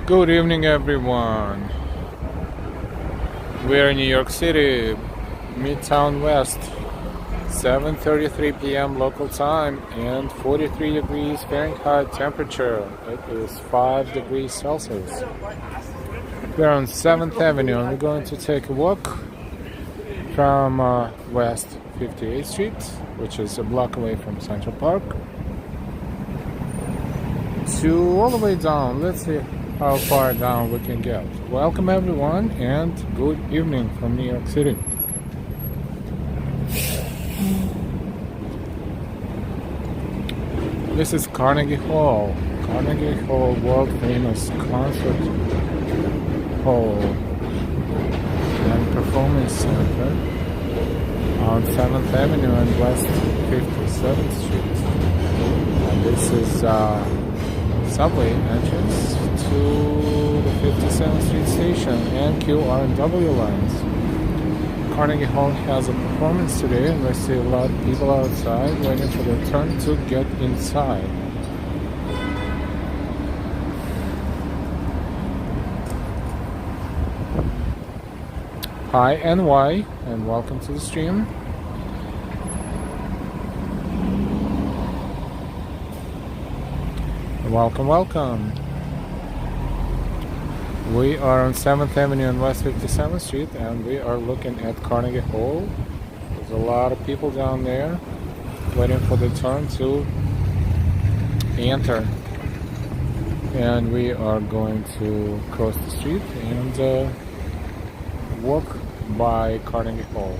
Good evening, everyone. We're in New York City, Midtown West, 7:33 p.m. local time, and 43 degrees Fahrenheit temperature. It is 5 degrees Celsius. We're on 7th Avenue, and we're going to take a walk from West 58th Street, which is a block away from Central Park, to all the way down. Let's see how far down we can get. Welcome everyone, and good evening from New York City. This is Carnegie Hall, world famous concert hall and performance center on 7th Avenue and West 57th Street. And this is subway entrance to the 57th Street station and QR&W lines. Carnegie Hall has a performance today, and I see a lot of people outside waiting for their turn to get inside. Hi NY, and welcome to the stream. Welcome. We are on 7th Avenue and West 57th Street, and we are looking at Carnegie Hall. There's a lot of people down there waiting for the turn to enter. And we are going to cross the street and walk by Carnegie Hall.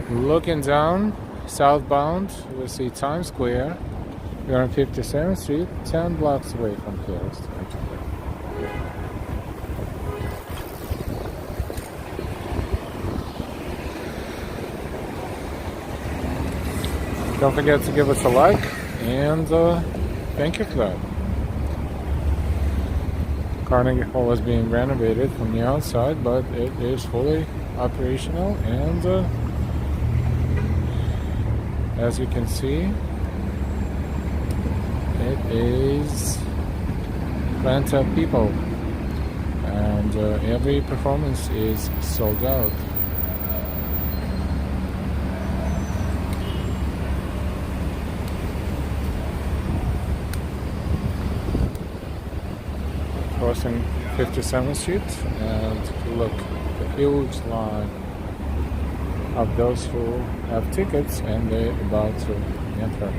Looking down, southbound, we see Times Square. We are on 57th Street, 10 blocks away from here. Don't forget to give us a like, and thank you for that. Carnegie Hall is being renovated from the outside, but it is fully operational, and as you can see, it is plenty of people, and every performance is sold out. Crossing 57th Street, and look, the huge line of those who have tickets and they're about to enter.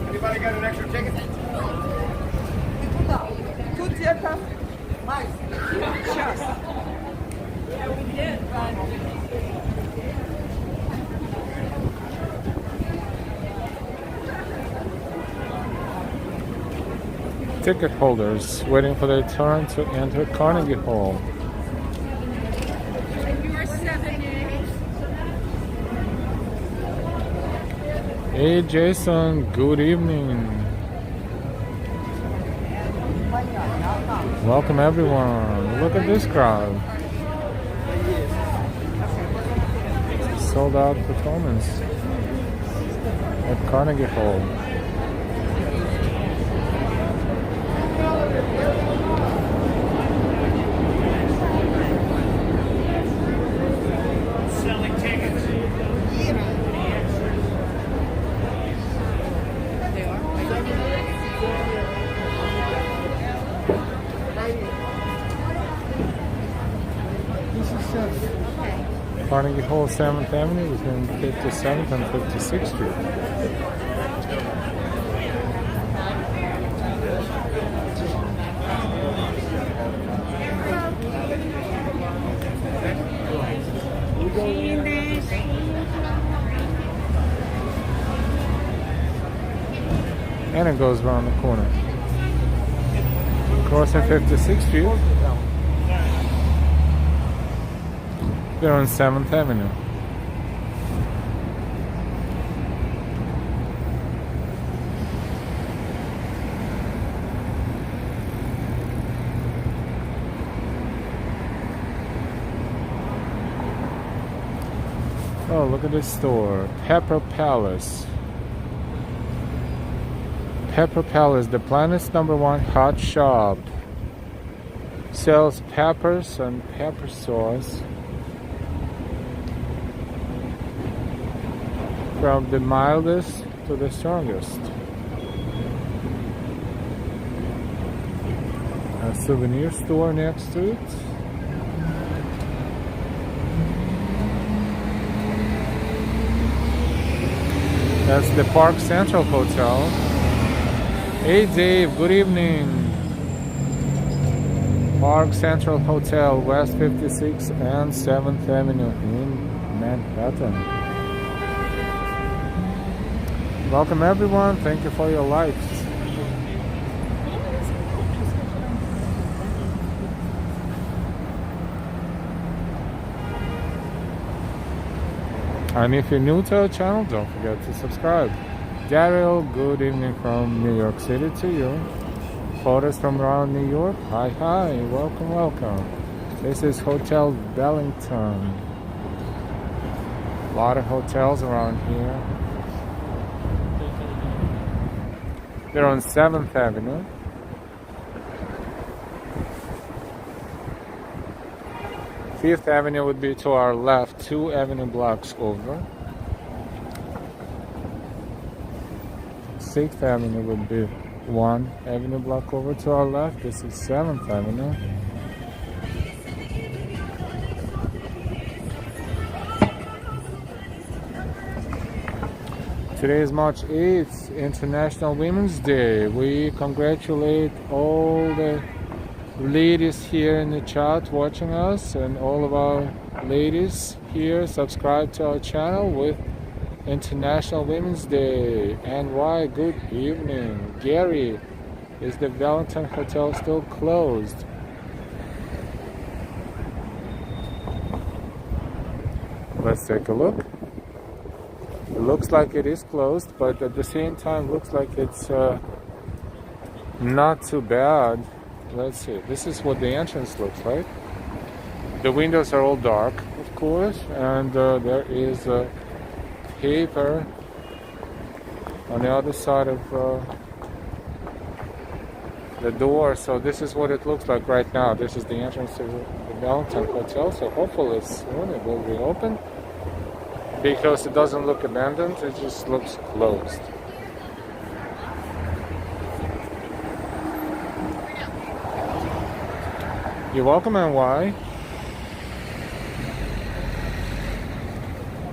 Anybody got an extra ticket? Two tickets? Nice. Yeah, we did, Ticket holders waiting for their turn to enter Carnegie Hall. Hey Jason, good evening. Welcome everyone. Look at this crowd. Sold out performance at Carnegie Hall. Carnegie Hall, 7th Avenue, between 57th and 56th Street. And it goes around the corner. Crossing 56th Street. We're on 7th Avenue. Oh, look at this store. Pepper Palace. Pepper Palace, the planet's #1 hot shop. Sells peppers and pepper sauce. From the mildest to the strongest. A souvenir store next to it. That's the Park Central Hotel. Hey Dave, good evening. Park Central Hotel, West 56th and 7th Avenue in Manhattan. Welcome everyone, thank you for your likes. And if you're new to our channel, don't forget to subscribe. Daryl, good evening from New York City to you. Photos from around New York. Hi, hi, welcome, welcome. This is Hotel Bellington. A lot of hotels around here. They're on 7th Avenue. Fifth Avenue would be to our left, 2 avenue blocks over. 6th Avenue would be 1 avenue block over to our left. This is 7th Avenue. Today is March 8th, International Women's Day. We congratulate all the ladies here in the chat watching us, and all of our ladies here subscribe to our channel with International Women's Day. NY, good evening. Gary, is the Valentine Hotel still closed? Let's take a look. It looks like it is closed, but at the same time looks like it's not too bad. Let's see, this is what the entrance looks like. The windows are all dark, of course, and there is a paper on the other side of the door. So this is what it looks like right now. This is the entrance to the Valentine Hotel. So hopefully soon it will reopen, because it doesn't look abandoned, it just looks closed. You're welcome, NY.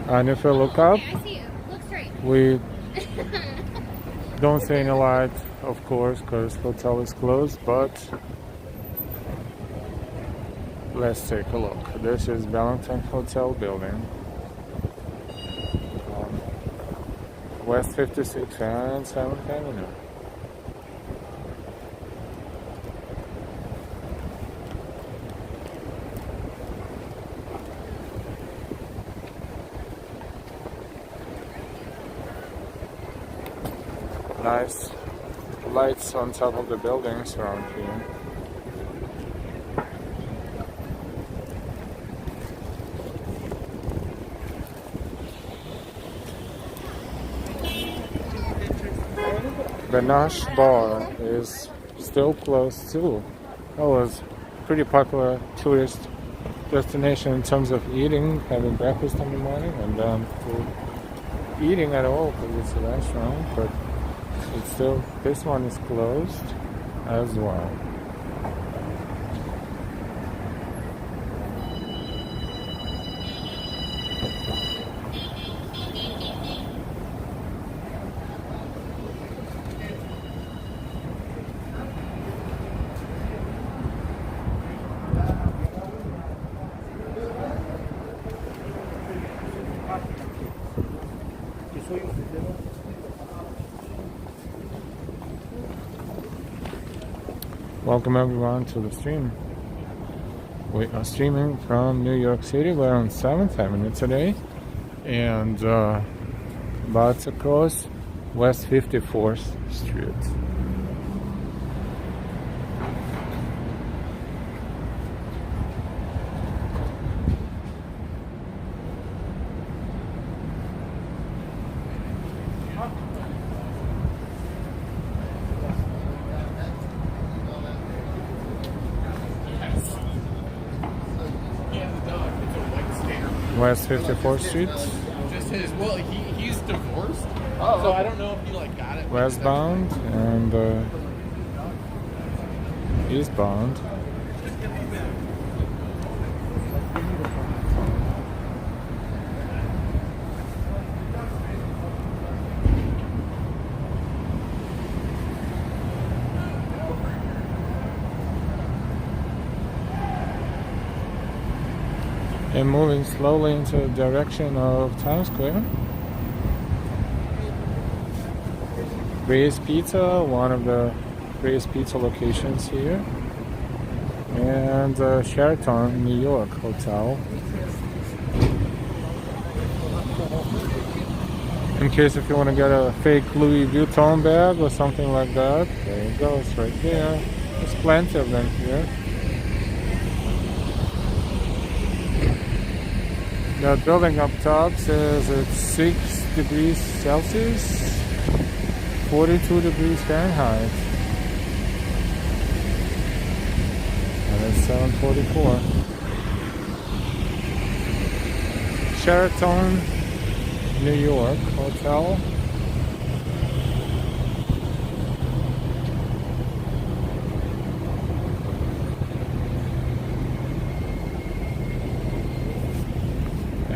And if you look up, I see you. Look straight. we don't see any light, of course, because the hotel is closed, but let's take a look. This is Valentine Hotel building. West 56th and 7th Avenue. Nice lights on top of the buildings around here. The Nash Bar is still closed too. That was pretty popular tourist destination in terms of eating, having breakfast in the morning, and then eating at all because it's a restaurant, but it's still, this one is closed as well. Welcome everyone to the stream. We are streaming from New York City. We're on 7th Avenue today, and that's across West 54th Street. West 54th Street. Just his. Well, he's divorced, so I don't know if he like got it. Westbound and eastbound. And moving slowly into the direction of Times Square. Ray's Pizza, one of the Ray's Pizza locations here. And Sheraton, New York Hotel. In case if you want to get a fake Louis Vuitton bag or something like that, there it goes right there. There's plenty of them here. The building up top says it's 6 degrees Celsius, 42 degrees Fahrenheit. And it's 7:44. Sheraton, New York Hotel.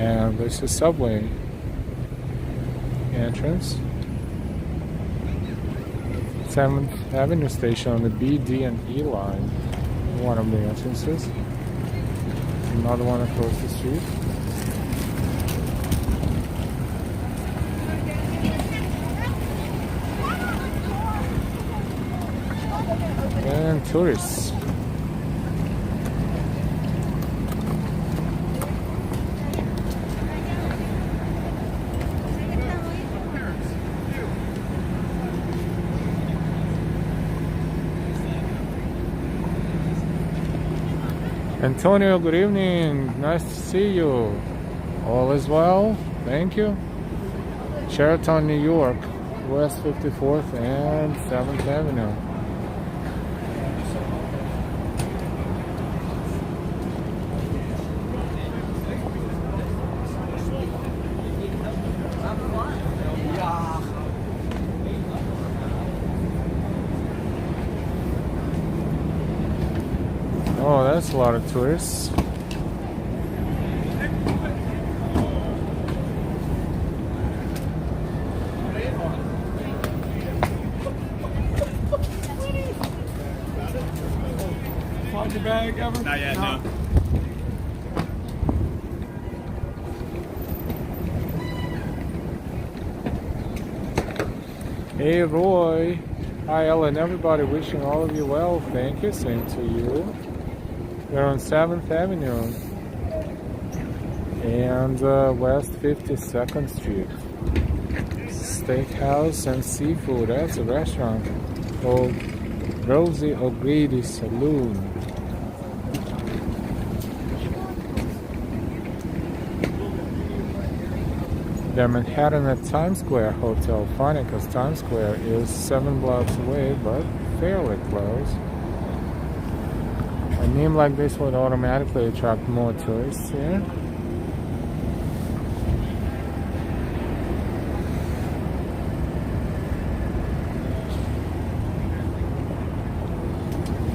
And this is subway entrance. 7th Avenue station on the B, D, and E line. One of the entrances. Another one across the street. And tourists. Antonio, good evening. Nice to see you. All is well. Thank you. Sheraton, New York, West 54th and 7th Avenue. Oh, that's a lot of tourists. Find your bag ever? Not yet, no. Hey Roy. Hi Ellen, everybody wishing all of you well. Thank you, same to you. We're on 7th Avenue and West 52nd Street. Steakhouse and Seafood. That's a restaurant called Rosie O'Grady Saloon. The Manhattan at Times Square Hotel. Funny because Times Square is 7 blocks away, but fairly close. A name like this would automatically attract more tourists here.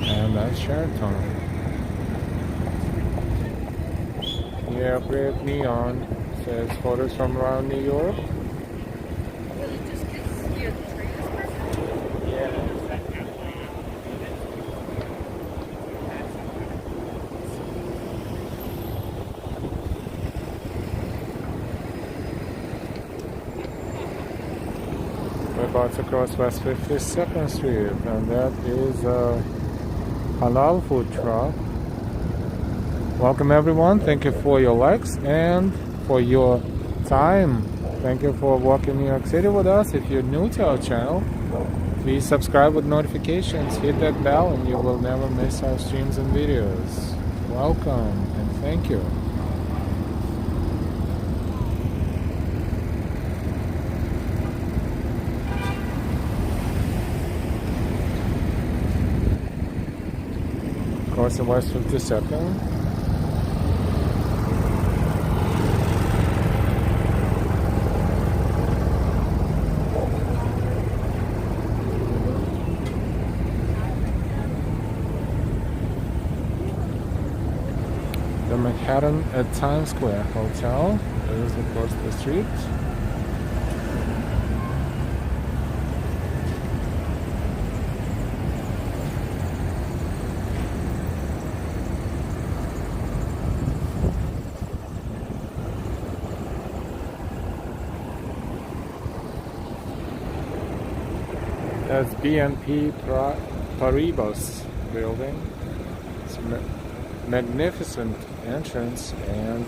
And that's Sheraton. Yeah, great neon. Says photos from around New York. We're about to cross West 52nd Street, and that is a halal food truck. Welcome everyone. Thank you for your likes and for your time. Thank you for walking New York City with us. If you're new to our channel, please subscribe with notifications, hit that bell, and you will never miss our streams and videos. Welcome and thank you. Crossing West 52nd. Manhattan at Times Square Hotel. It is across the street. That's BNP Paribas building. It's a magnificent entrance and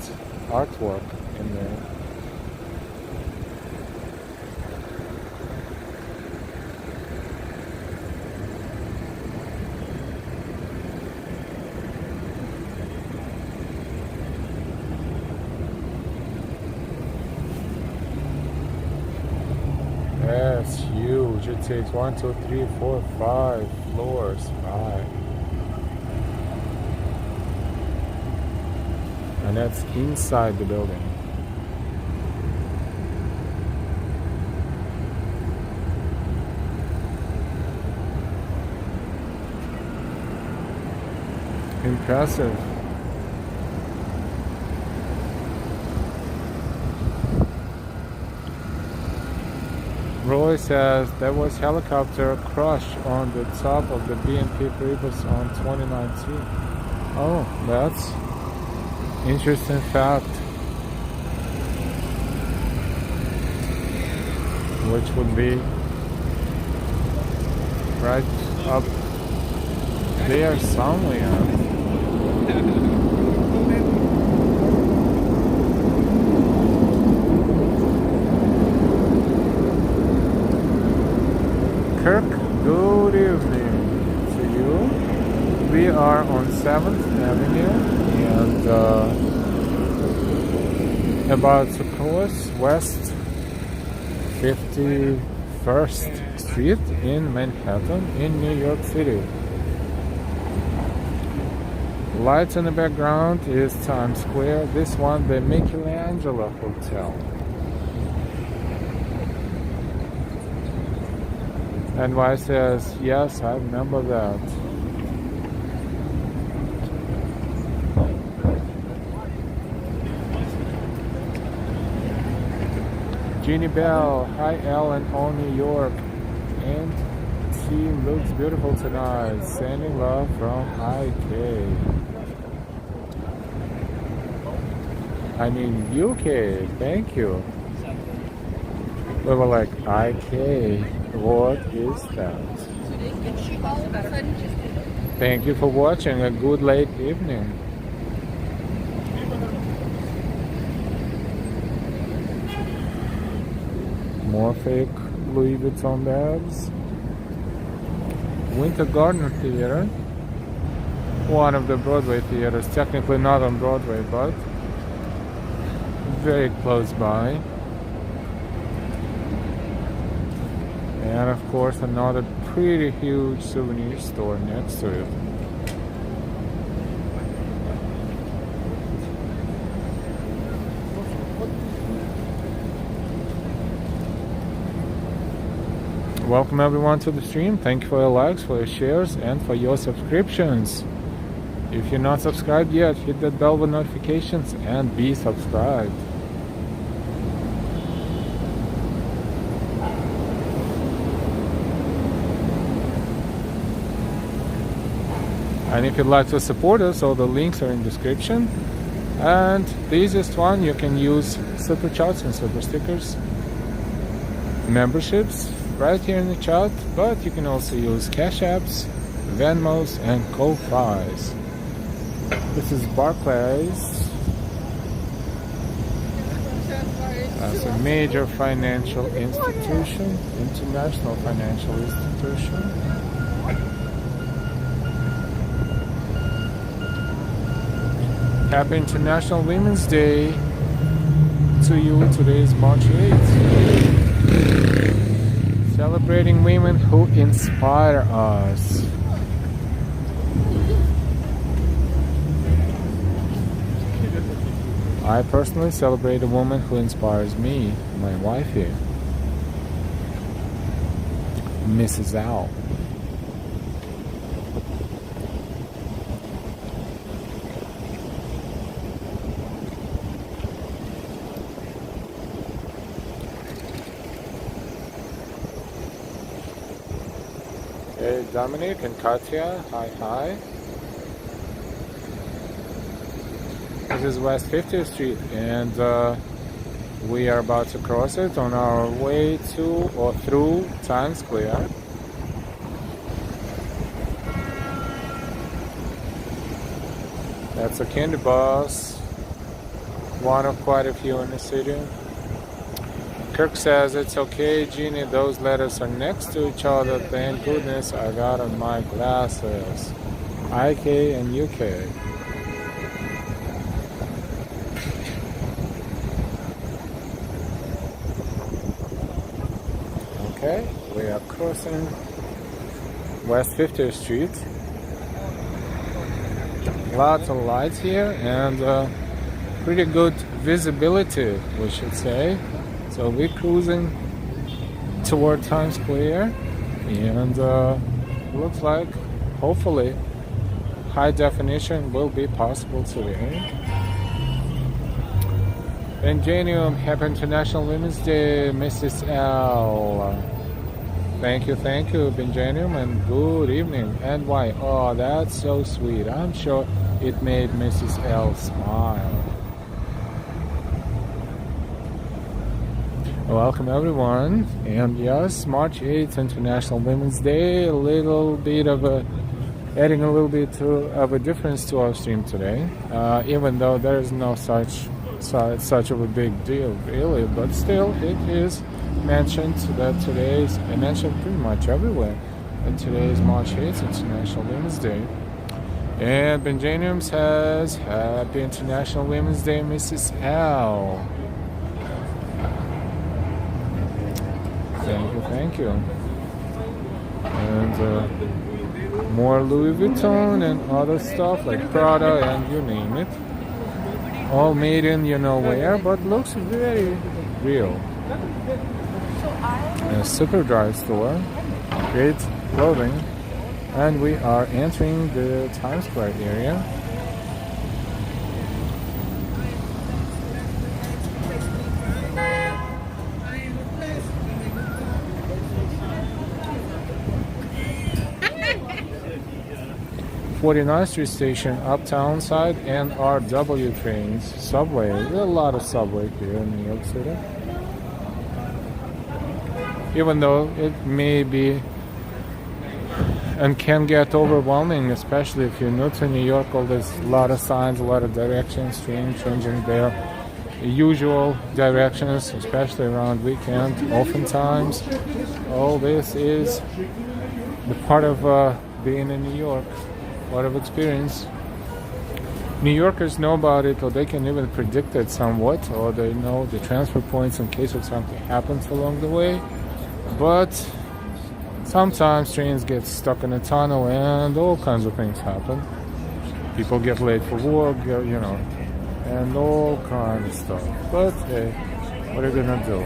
artwork in there. That's huge. It takes 1, 2, 3, 4, 5 floors. 5. And that's inside the building. Impressive. Roy says there was helicopter crash on the top of the BNP Paribas on 2019. Oh, that's interesting fact. Which would be right up there somewhere. Kirk, good evening to you. We are on 7th Avenue and about to cross West 51st Street in Manhattan in New York City. Lights in the background is Times Square. This one, the Michelangelo Hotel. NY says, yes, I remember that. Jeannie Bell, hi Ellen, on New York. And she looks beautiful tonight. Sending love from IK. I mean UK, thank you. We were like, IK. What is that? Thank you for watching. A good late evening. More fake Louis Vuitton bags. Winter Garden Theater. One of the Broadway theaters. Technically not on Broadway, but very close by. And of course another pretty huge souvenir store next to it. Welcome everyone to the stream. Thank you for your likes, for your shares, and for your subscriptions. If you're not subscribed yet, hit that bell with notifications and be subscribed. And if you'd like to support us, all the links are in the description. And the easiest one, you can use super chats and super stickers, memberships right here in the chat, but you can also use Cash Apps, Venmos, and Ko-Fis. This is Barclays. That's a major financial institution, international financial institution. Happy International Women's Day to you. Today is March 8th. Celebrating women who inspire us. I personally celebrate a woman who inspires me, my wife here, Mrs. Al. Hey, Dominic and Katya, hi, hi. This is West 50th Street, and we are about to cross it on our way to or through Times Square. That's a candy bus, one of quite a few in the city. Kirk says it's okay, Jeannie, those letters are next to each other. Thank goodness I got on my glasses. IK and UK. Okay, we are crossing West 50th Street. Lots of lights here and pretty good visibility, we should say. So we're cruising toward Times Square, and looks like, hopefully, high definition will be possible today. Benjanium, happy International Women's Day, Mrs. L. Thank you, Benjanium, and good evening. NY, oh, that's so sweet. I'm sure it made Mrs. L smile. Welcome everyone, and yes, March 8th, International Women's Day. Adding a little bit of a difference to our stream today, even though there is no such of a big deal really, but still it is mentioned that today's mentioned pretty much everywhere that today is March 8th, International Women's Day. And Benjanium says, Happy International Women's Day, Mrs. L. Thank you. And more Louis Vuitton and other stuff like Prada and you name it. All made in you know where, but looks very real. A super dry store, great clothing, and we are entering the Times Square area. '49th Street Station, Uptown side, and RW trains, subway. There's a lot of subway here in New York City. Even though it may be and can get overwhelming, especially if you're new to New York. There's a lot of signs, a lot of directions, changing their usual directions, especially around weekend. Oftentimes, all this is the part of being in New York. A lot of experience. New Yorkers know about it, or they can even predict it somewhat, or they know the transfer points in case of something happens along the way. But sometimes trains get stuck in a tunnel and all kinds of things happen. People get late for work, and all kinds of stuff. But hey, what are you gonna do?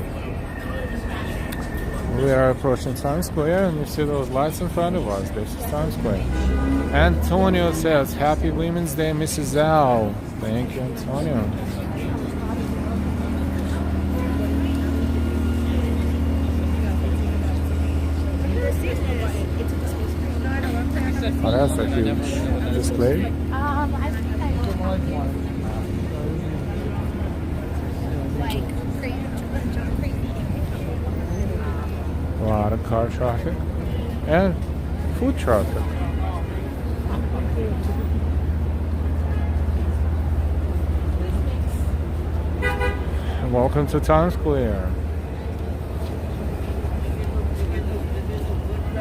We are approaching Times Square, and you see those lights in front of us. This is Times Square. Antonio says, Happy Women's Day, Mrs. Al. Thank you, Antonio. Oh, that's a huge display. I think I A lot of car traffic and food traffic. And welcome to Times Square.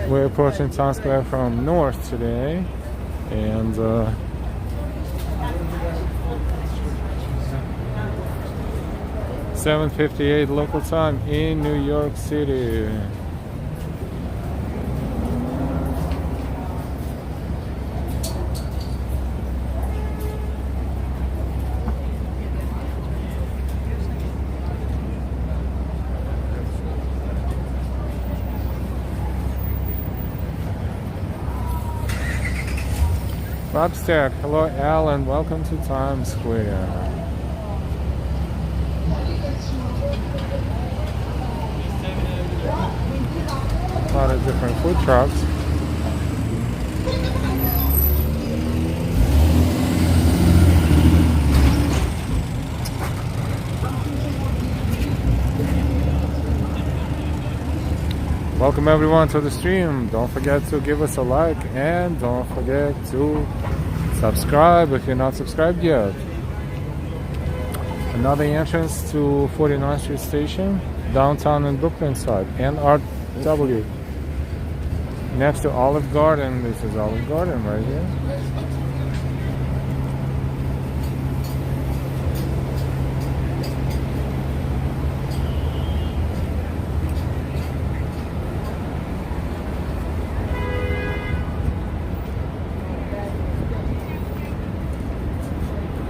We're approaching Times Square from north today, and 7:58 local time in New York City. Bob Stack, hello Alan, welcome to Times Square. A lot of different food trucks. Welcome everyone to the stream. Don't forget to give us a like and don't forget to subscribe if you're not subscribed yet. Another entrance to 49th Street Station, downtown in Brooklyn side, NRW. Next to Olive Garden. This is Olive Garden right here.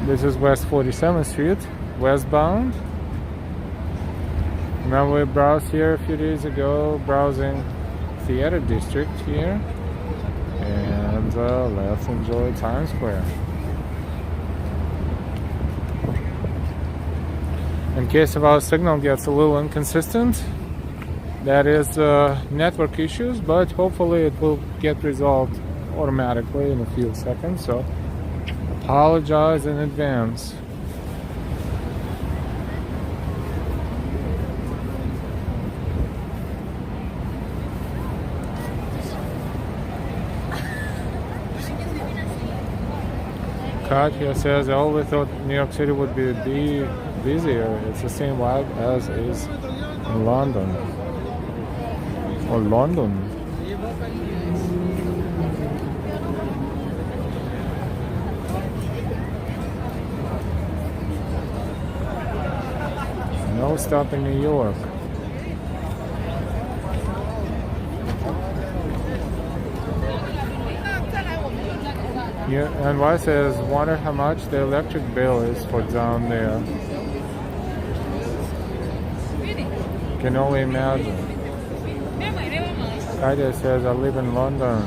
This is West 47th Street, westbound. Remember we browsed here a few days ago, browsing Theater District here. And let's enjoy Times Square. In case of our signal gets a little inconsistent, that is network issues, but hopefully it will get resolved automatically in a few seconds. So apologize in advance. Katya says, I always thought New York City would be busier. It's the same vibe as is in London. Or London. No stop in New York. Yeah, and NYC says, wonder how much the electric bill is for down there. Can only imagine. Kaida says, I live in London.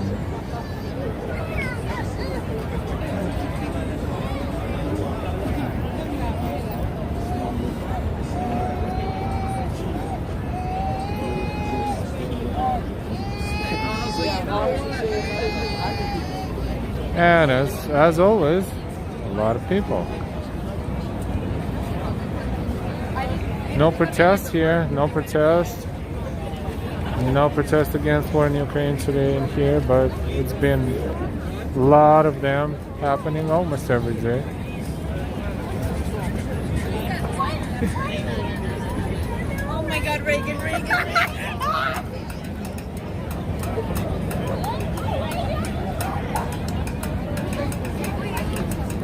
And as always, a lot of people. No protest here, no protest. No protest against war in Ukraine today in here, but it's been a lot of them happening almost every day. Oh my God, Reagan.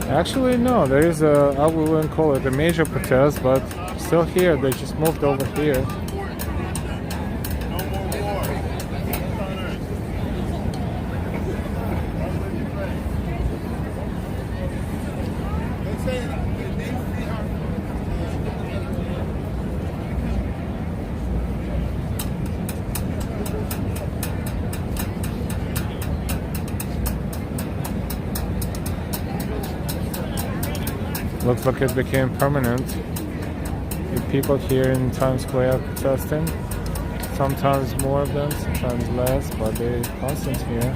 Actually, no, there is I wouldn't call it a major protest, but still here, they just moved over here. Looks like it became permanent. With people here in Times Square protesting. Sometimes more of them, sometimes less, but they're constant here.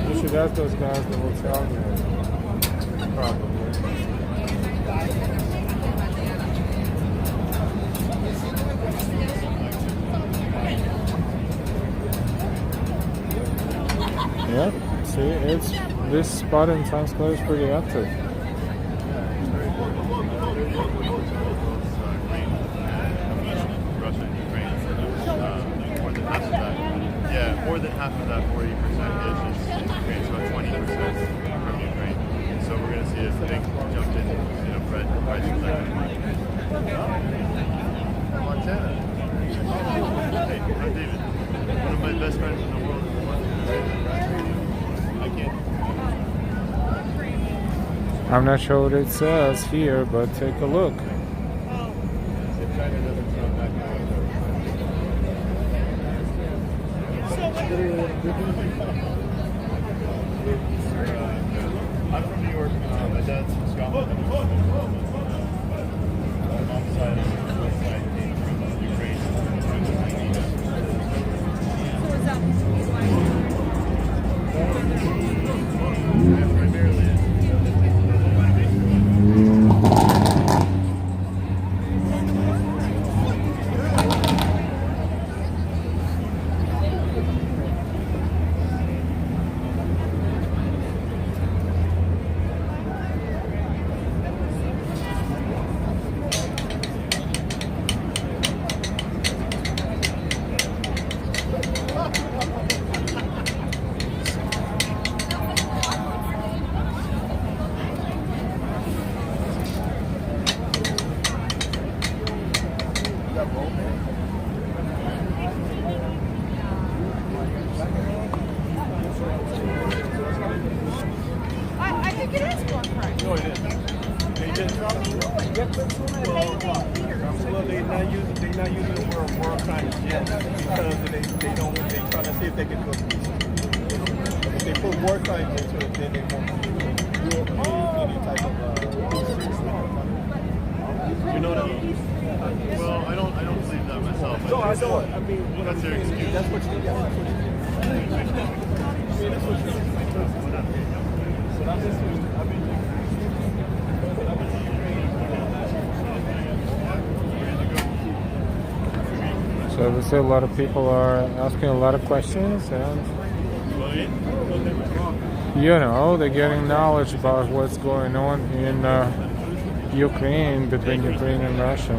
You should ask those guys in the hotel there. Probably. Yep, see, this spot in Times Square is pretty active. Yeah, more than half of that 40% is Ukraine, so about 20% from Ukraine. So we're going to see a big jump in prices like Montana. Hey, I'm David. One of my best friends in the world. I can't. I'm not sure what it says here, but take a look. My dad's from Scotland. My mom's side came from Ukraine. So is that Primarily. I think it is one price. No, it is. They just Well, they're not using the word world kind of yet because they trying to see if they can cook. If they put war crimes into it, then they won't do any type of you know what I mean? well, I don't believe that myself. No, I know it. I mean, what That's I'm their saying is excuse. that's what you get. That's what you get. I mean, that's what you get. But I'm just, I mean, So we see a lot of people are asking a lot of questions, and you know, they're getting knowledge about what's going on in Ukraine, between Ukraine and Russia.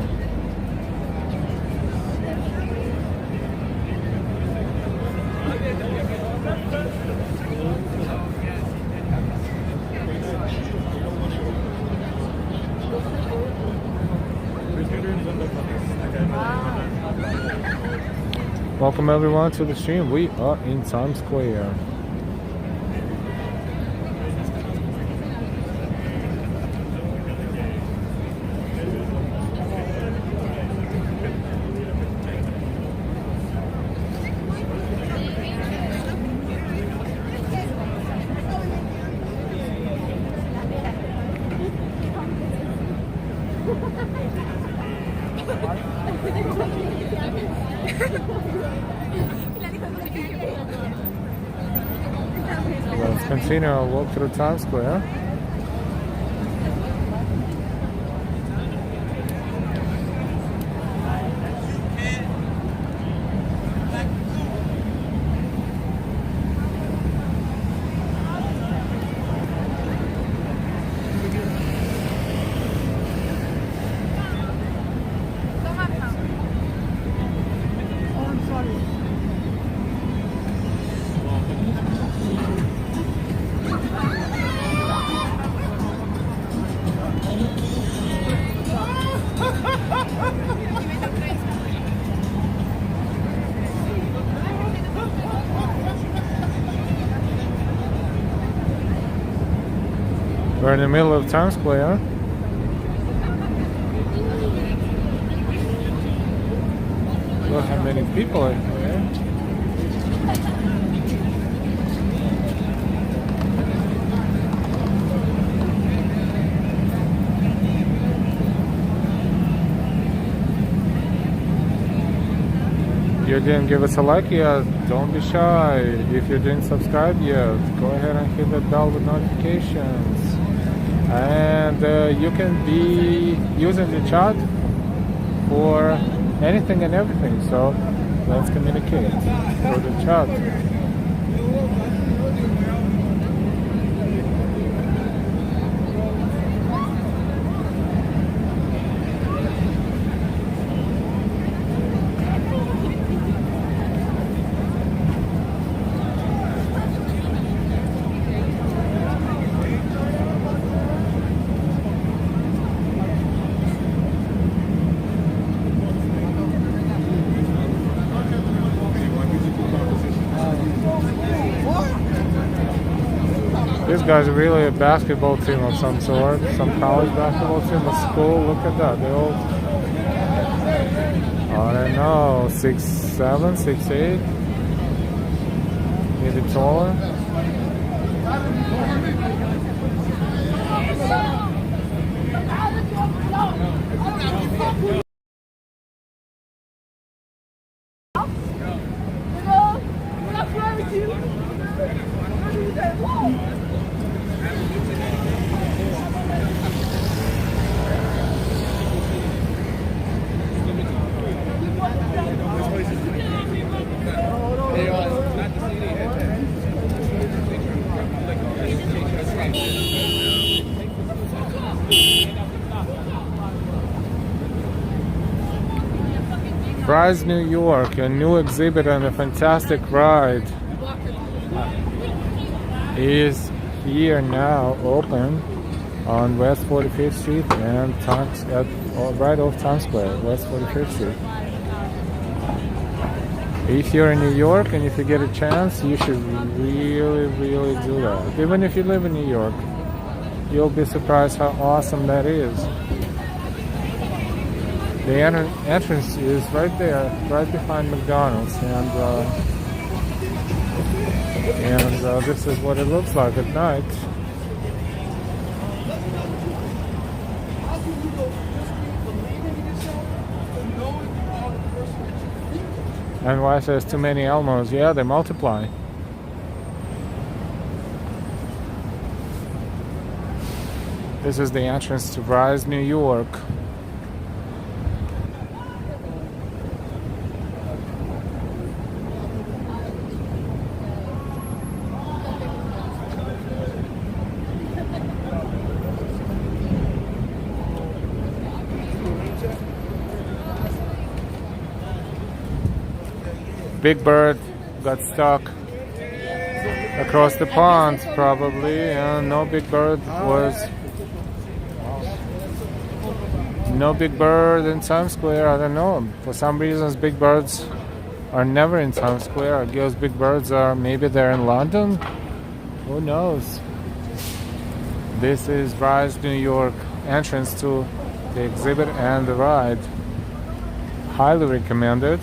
Welcome everyone to the stream. We are in Times Square. Let's continue our walk through Times Square. We're in the middle of Times Square. Look how many people are here. You didn't give us a like yet, don't be shy. If you didn't subscribe yet, go ahead and hit that bell with notifications. And you can be using the chat for anything and everything, so let's communicate through the chat. These guys are really a basketball team of some sort, some college basketball team, a school. Look at that, they all, I don't know, 6'7", 6'8", maybe taller. Rise New York, a new exhibit and a fantastic ride is here now, open on West 45th Street and right off Times Square, West 45th Street. If you're in New York and if you get a chance, you should really do that. Even if you live in New York, you'll be surprised how awesome that is. The entrance is right there, right behind McDonald's, and this is what it looks like at night. And why there's too many Elmos? Yeah, they multiply. This is the entrance to Rise New York. Big Bird got stuck across the pond, probably, and no Big Bird in Times Square. I don't know. For some reasons, Big Birds are never in Times Square. I guess Big Birds maybe they're in London. Who knows? This is Rise New York entrance to the exhibit and the ride. Highly recommended.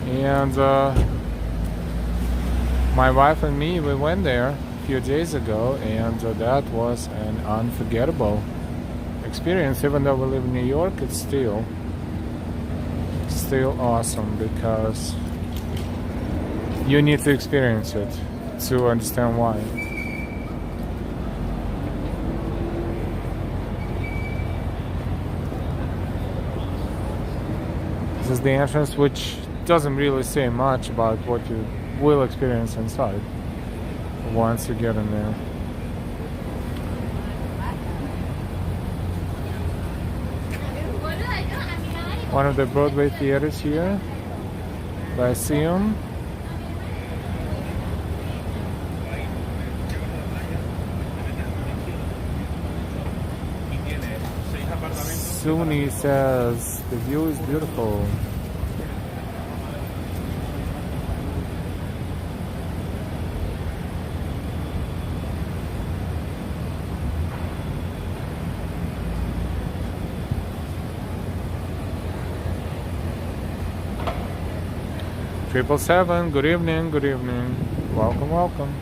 And my wife and me, we went there a few days ago, and that was an unforgettable experience. Even though we live in New York, it's still awesome because you need to experience it to understand why. This is the entrance, which doesn't really say much about what you will experience inside once you get in there. One of the Broadway theaters here, Lyceum. Suni says the view is beautiful. Triple seven, good evening, welcome.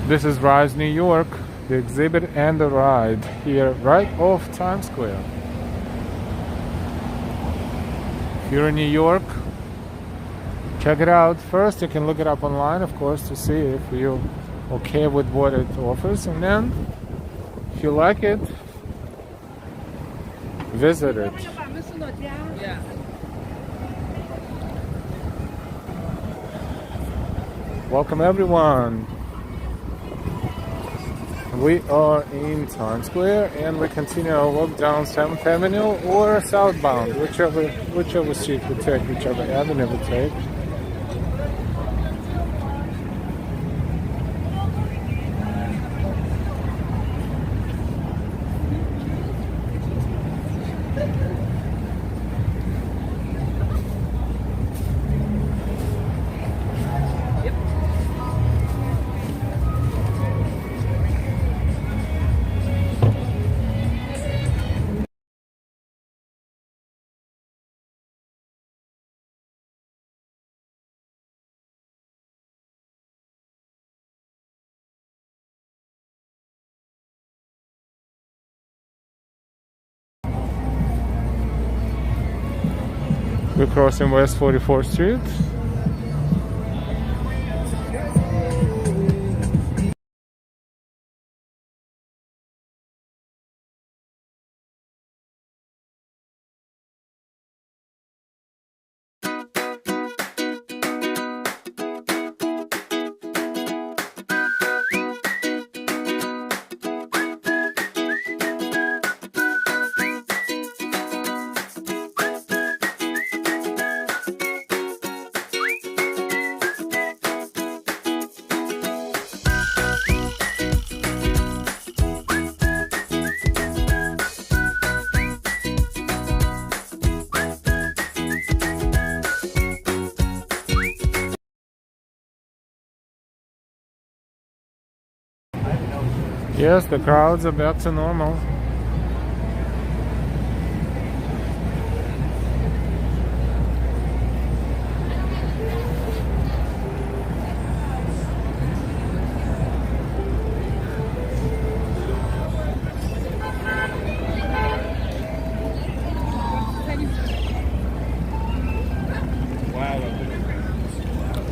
This is Rise New York, the exhibit and the ride here right off Times Square. If you're in New York, check it out. First, you can look it up online, of course, to see if you're okay with what it offers, and then if you like it, visit it. Yeah. Welcome everyone. We are in Times Square and we continue our walk down 7th Avenue or southbound, whichever street we take, whichever avenue we take. We're crossing West 44th Street. Yes, the crowds are back to normal.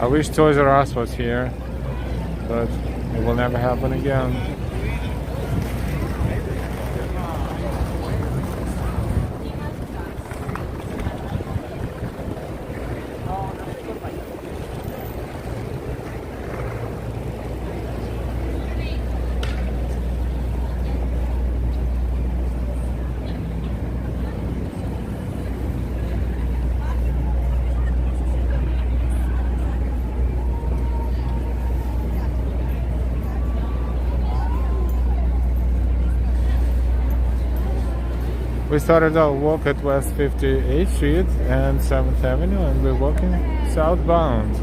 I wish Toys R Us was here, but it will never happen again. We started our walk at West 58th Street and 7th Avenue, and we're walking southbound.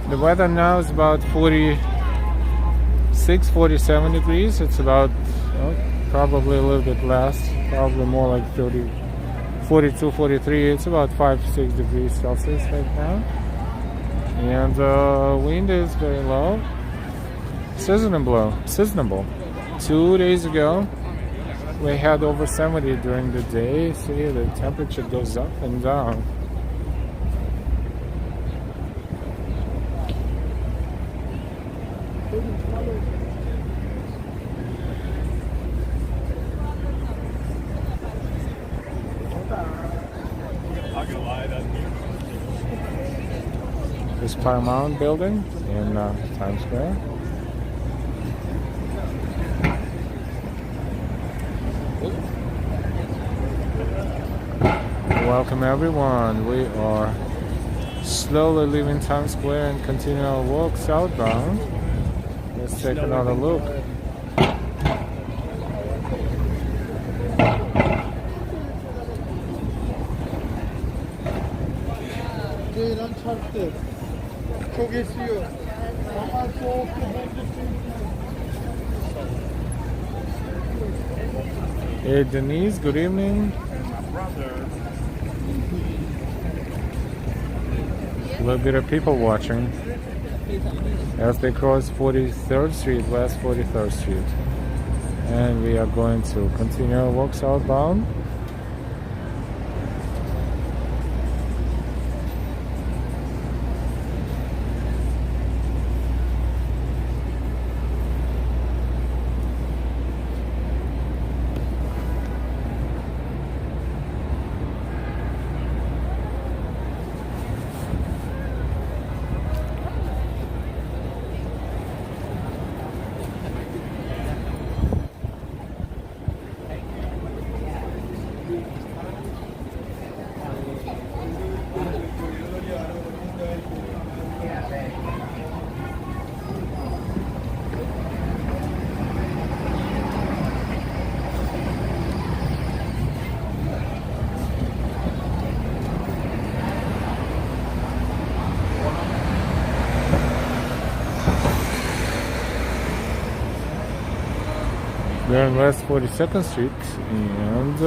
The weather now is about 46, 47 degrees. It's about probably a little bit less, probably more like 30. 42, 43, it's about 5-6 degrees Celsius right now. And wind is very low. Seasonable. 2 days ago, we had over 70 during the day. See, the temperature goes up and down. This Paramount building in Times Square. Welcome everyone. We are slowly leaving Times Square and continue our walk southbound. Let's take another look. Hey Denise, good evening. A little bit of people watching as they cross 43rd Street, West 43rd Street. And we are going to continue our walk southbound. We're on West 42nd Street and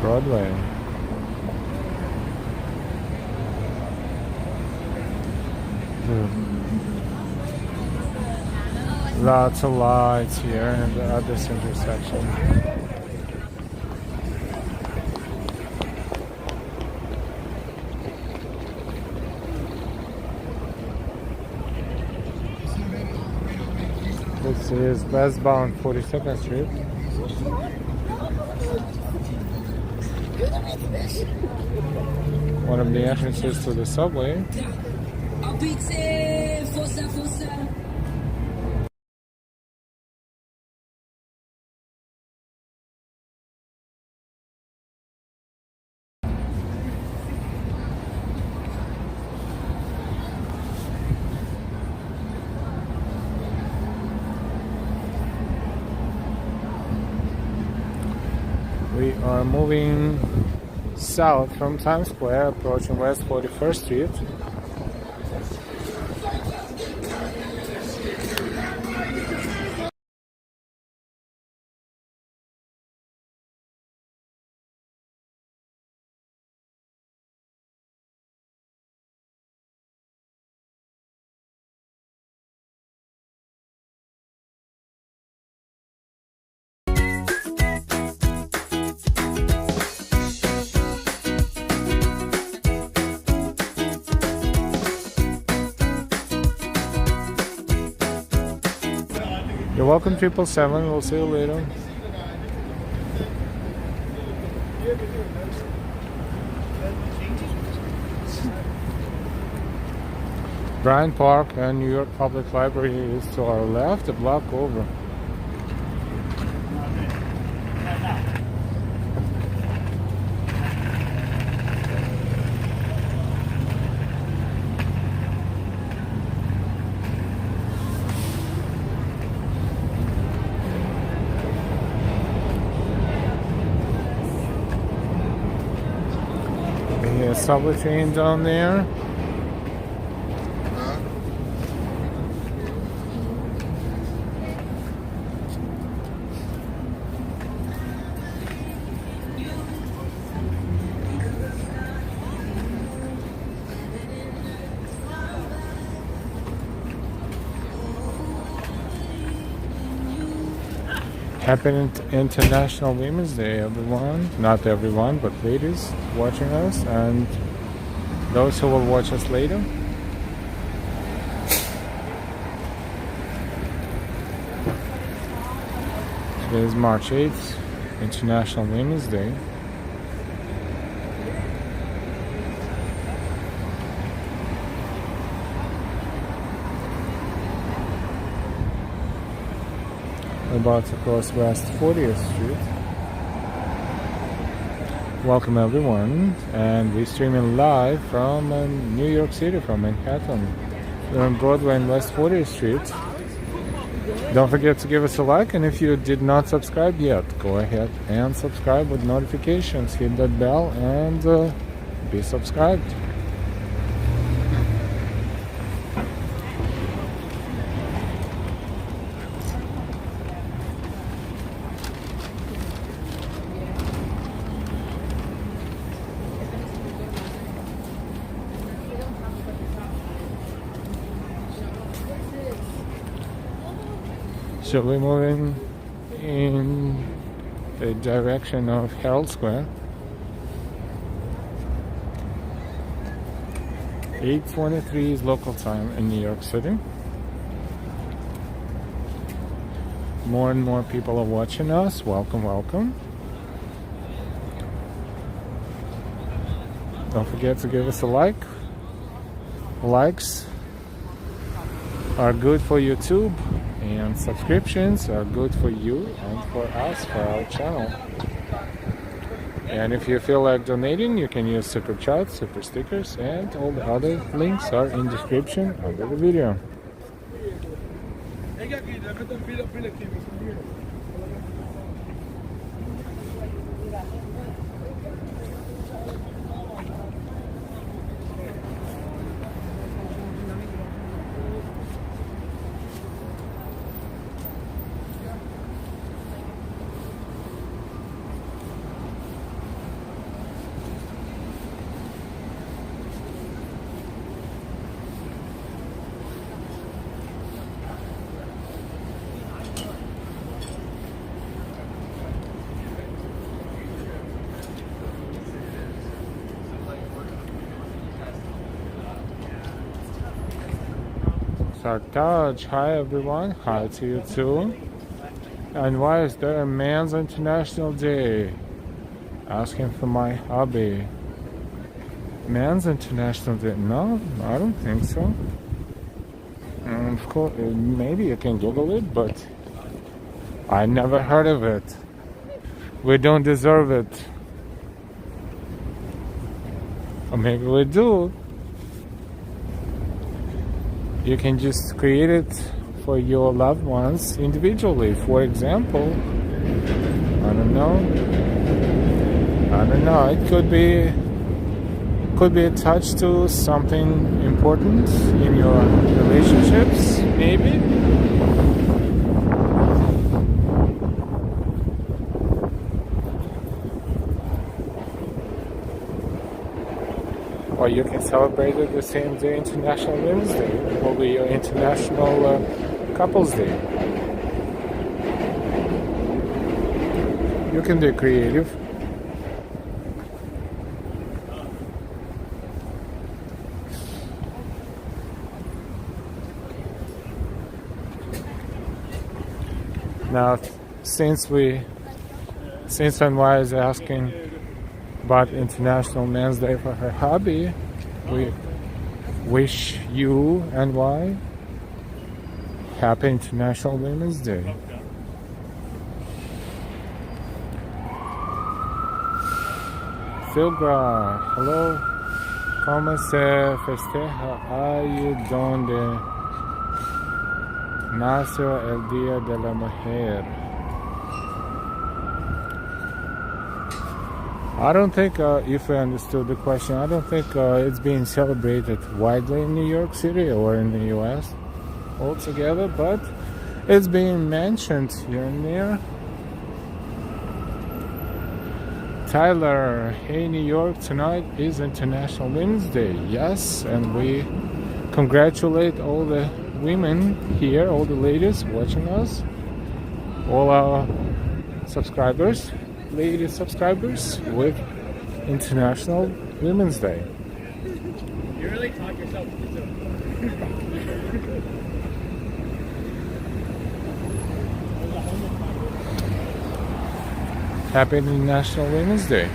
Broadway. Lots of lights here at this intersection. This is westbound 42nd Street. One of the entrances to the subway. We are moving south from Times Square, approaching West 41st Street. You're welcome, 777. We'll see you later. Bryant Park and New York Public Library is to our left, a block over. The subway train down there. Happy International Women's Day, everyone. Not everyone, but ladies watching us and those who will watch us later. Today is March 8th, International Women's Day. About to cross West 40th Street. Welcome everyone, and we're streaming live from New York City, from Manhattan. We're on Broadway and West 40th Street. Don't forget to give us a like, and if you did not subscribe yet, go ahead and subscribe with notifications. Hit that bell and be subscribed. So we're moving in the direction of Herald Square. 8:23 is local time in New York City. More and more people are watching us. Welcome, welcome. Don't forget to give us a like. Likes are good for YouTube, and subscriptions are good for you and for us, for our channel. And if you feel like donating, you can use Super Chat, Super Stickers, and all the other links are in description under the video. Sartaj, hi everyone, hi to you too. And why is there a Men's International Day? Asking for my hobby. Men's International Day? No, I don't think so. Of course, maybe you can Google it, but I never heard of it. We don't deserve it. Or maybe we do. You can just create it for your loved ones individually. For example, I don't know, I don't know. It could be a touch to something important in your relationships, maybe. Or you can celebrate it the same day, International Women's Day. It will be your International Couples Day. You can be creative. Now, since NY is asking about International Men's Day for her hubby, we wish you, NY, happy International Women's Day. Silgra, hello. ¿Cómo se festeja ahí donde nació el Día de la Mujer? I don't think, if I understood the question, I don't think it's being celebrated widely in New York City or in the US altogether, but it's being mentioned here and there. Tyler, hey New York, tonight is International Women's Day. Yes, and we congratulate all the women here, all the ladies watching us, all our subscribers, lady subscribers, with International Women's Day. You really talk yourself into Happy International Women's Day.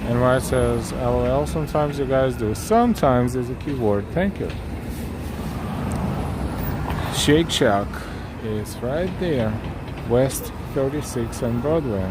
And Ryan says, LOL, sometimes you guys do. Sometimes is a keyword. Thank you. Shake Shack is right there. West 36 and Broadway.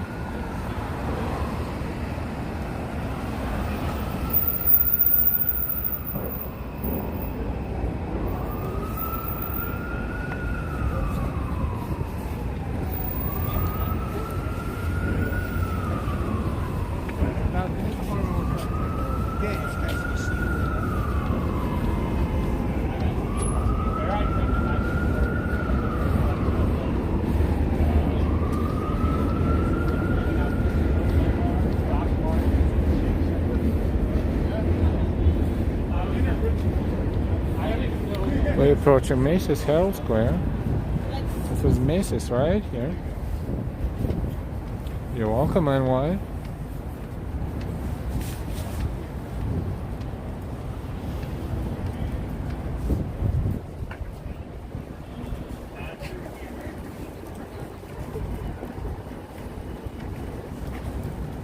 We're approaching Macy's Herald Square. This is Macy's right here. You're welcome, NY.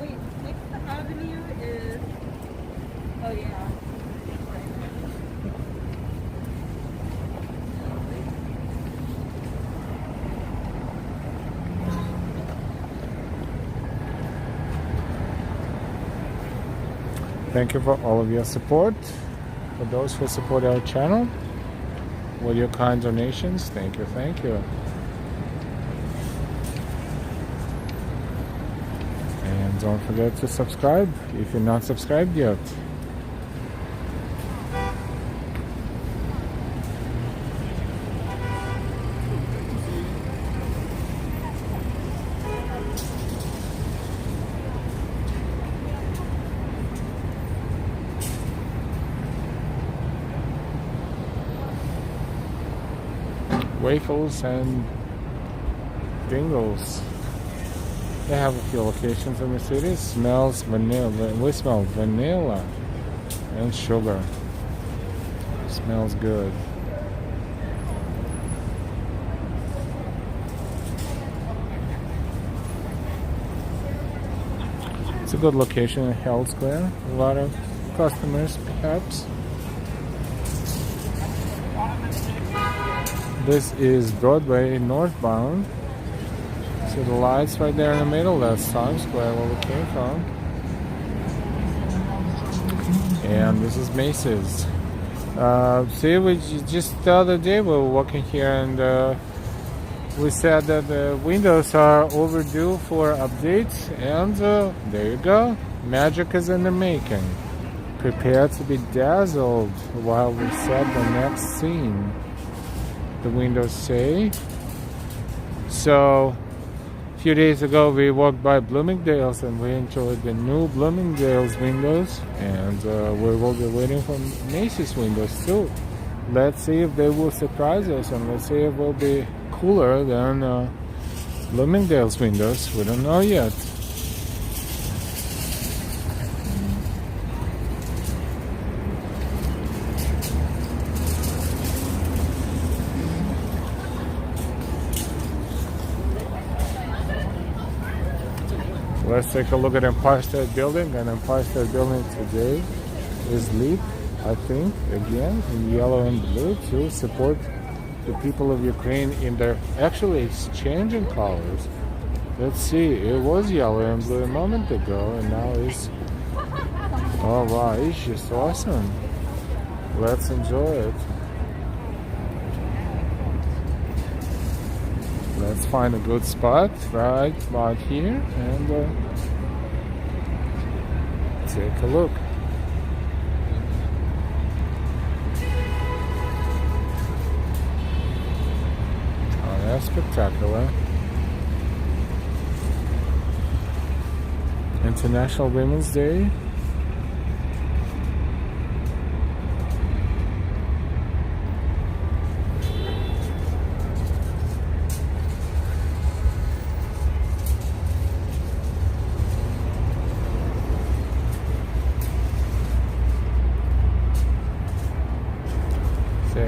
Wait, next to Avenue is. Oh, yeah. Thank you for all of your support. For those who support our channel with your kind donations, thank you, thank you. And don't forget to subscribe if you're not subscribed yet. Waffles and Dingles. They have a few locations in the city. Smells vanilla. We smell vanilla and sugar. Smells good. It's a good location in Herald Square. A lot of customers, perhaps. This is Broadway northbound. See the lights right there in the middle? That's Times Square where we came from. And this is Macy's. See, we just the other day we were walking here and we said that the windows are overdue for updates, and there you go. Magic is in the making. Prepare to be dazzled while we set the next scene, the windows say. So, a few days ago we walked by Bloomingdale's and we enjoyed the new Bloomingdale's windows, and we will be waiting for Macy's windows too. Let's see if they will surprise us, and let's see if it will be cooler than Bloomingdale's windows. We don't know yet. Let's take a look at Empire State Building, and Empire State Building today is lit, I think, again in yellow and blue to support the people of Ukraine in their actually exchanging colors. Let's see, it was yellow and blue a moment ago, and now it's, oh wow, it's just awesome. Let's enjoy it. Let's find a good spot right about here and take a look. Oh, that's spectacular. International Women's Day.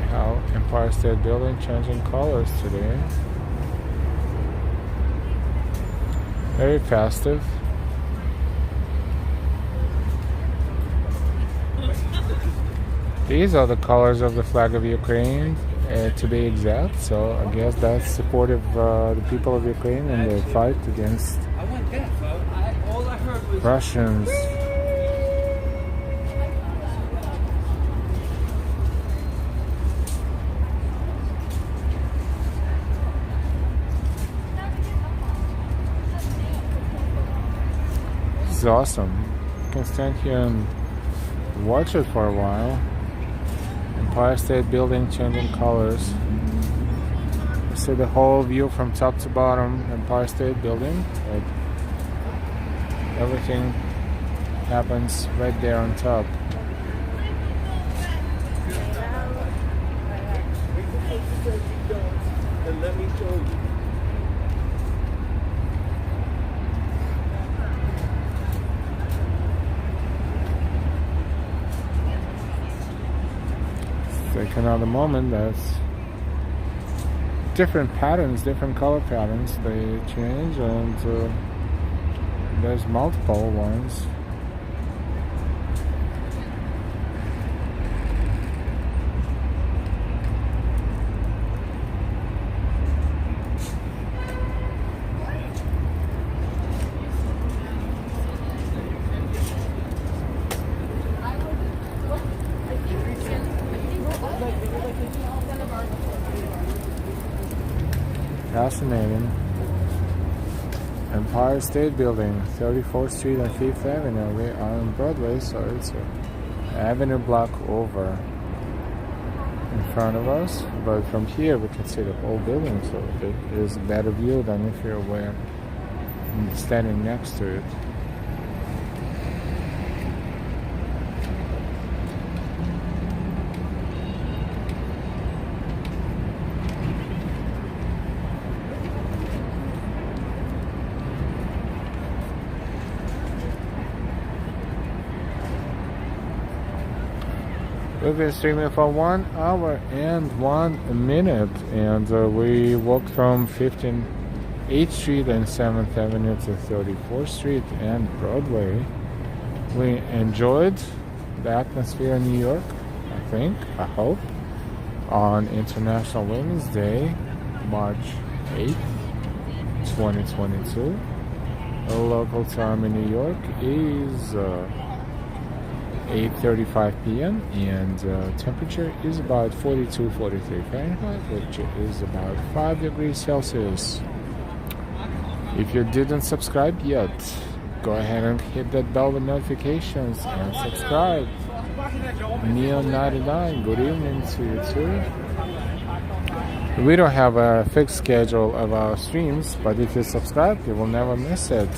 How Empire State Building changing colors today. Very festive. These are the colors of the flag of Ukraine, to be exact. So I guess that's supportive the people of Ukraine in their fight against Russians. Is awesome. You can stand here and watch it for a while. Empire State Building changing colors. You see the whole view from top to bottom. Empire State Building. Like everything happens right there on top. And let me show you. Take another moment. That's different patterns, different color patterns. They change, and there's multiple ones. Fascinating. Empire State Building, 34th Street and 5th Avenue. We are on Broadway, so it's an avenue block over in front of us. But from here we can see the whole building, so it is a better view than if you're standing next to it. We've been streaming for 1 hour and 1 minute, and we walked from 15th Street and 7th Avenue to 34th Street and Broadway. We enjoyed the atmosphere in New York, I hope, on International Women's Day, March 8th, 2022. The local time in New York is 8:35 p.m. and temperature is about 42-43 Fahrenheit, which is about 5 degrees Celsius. If you didn't subscribe yet, go ahead and hit that bell with notifications and subscribe. Neon99, good evening to you too. We don't have a fixed schedule of our streams, but if you subscribe, you will never miss it.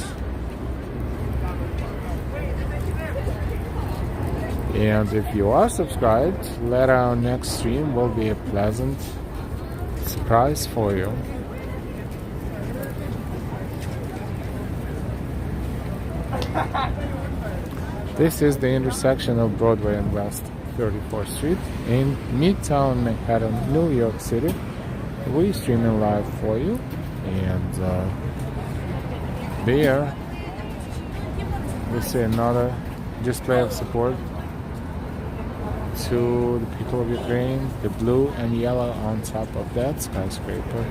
And if you are subscribed, let our next stream will be a pleasant surprise for you. This is the intersection of Broadway and West 34th Street in Midtown Manhattan, New York City. We're streaming live for you, and there we see another display of support to the people of Ukraine, the blue and yellow on top of that skyscraper.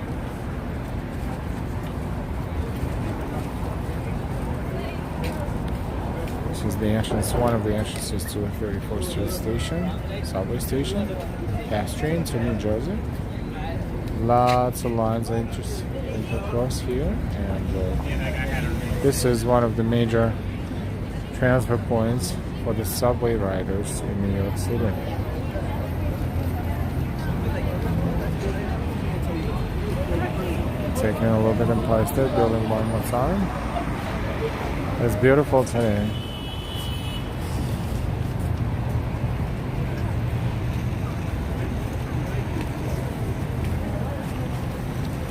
This is the entrance, one of the entrances to the 34th Street station, subway station, fast train to New Jersey. Lots of lines are across here, and this is one of the major transfer points for the subway riders in New York City. Taking a little bit in Empire State Building one more time. It's beautiful today.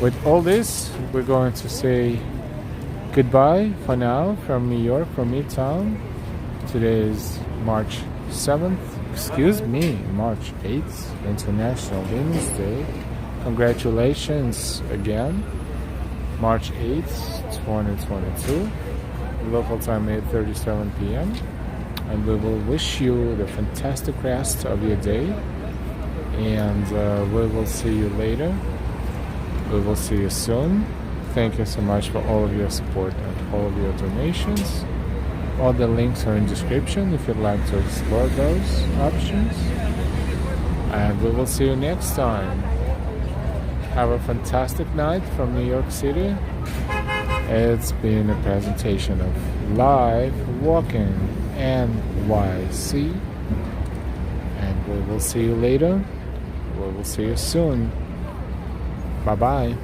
With all this, we're going to say goodbye for now from New York, from Midtown. Today is March 7th, March 8th, International Women's Day. Congratulations again. March 8th, 2022. Local time 8:37 p.m. And we will wish you the fantastic rest of your day. And we will see you later. We will see you soon. Thank you so much for all of your support and all of your donations. All the links are in description if you'd like to explore those options. And we will see you next time. Have a fantastic night from New York City. It's been a presentation of Live Walking NYC. And we will see you later. We will see you soon. Bye-bye.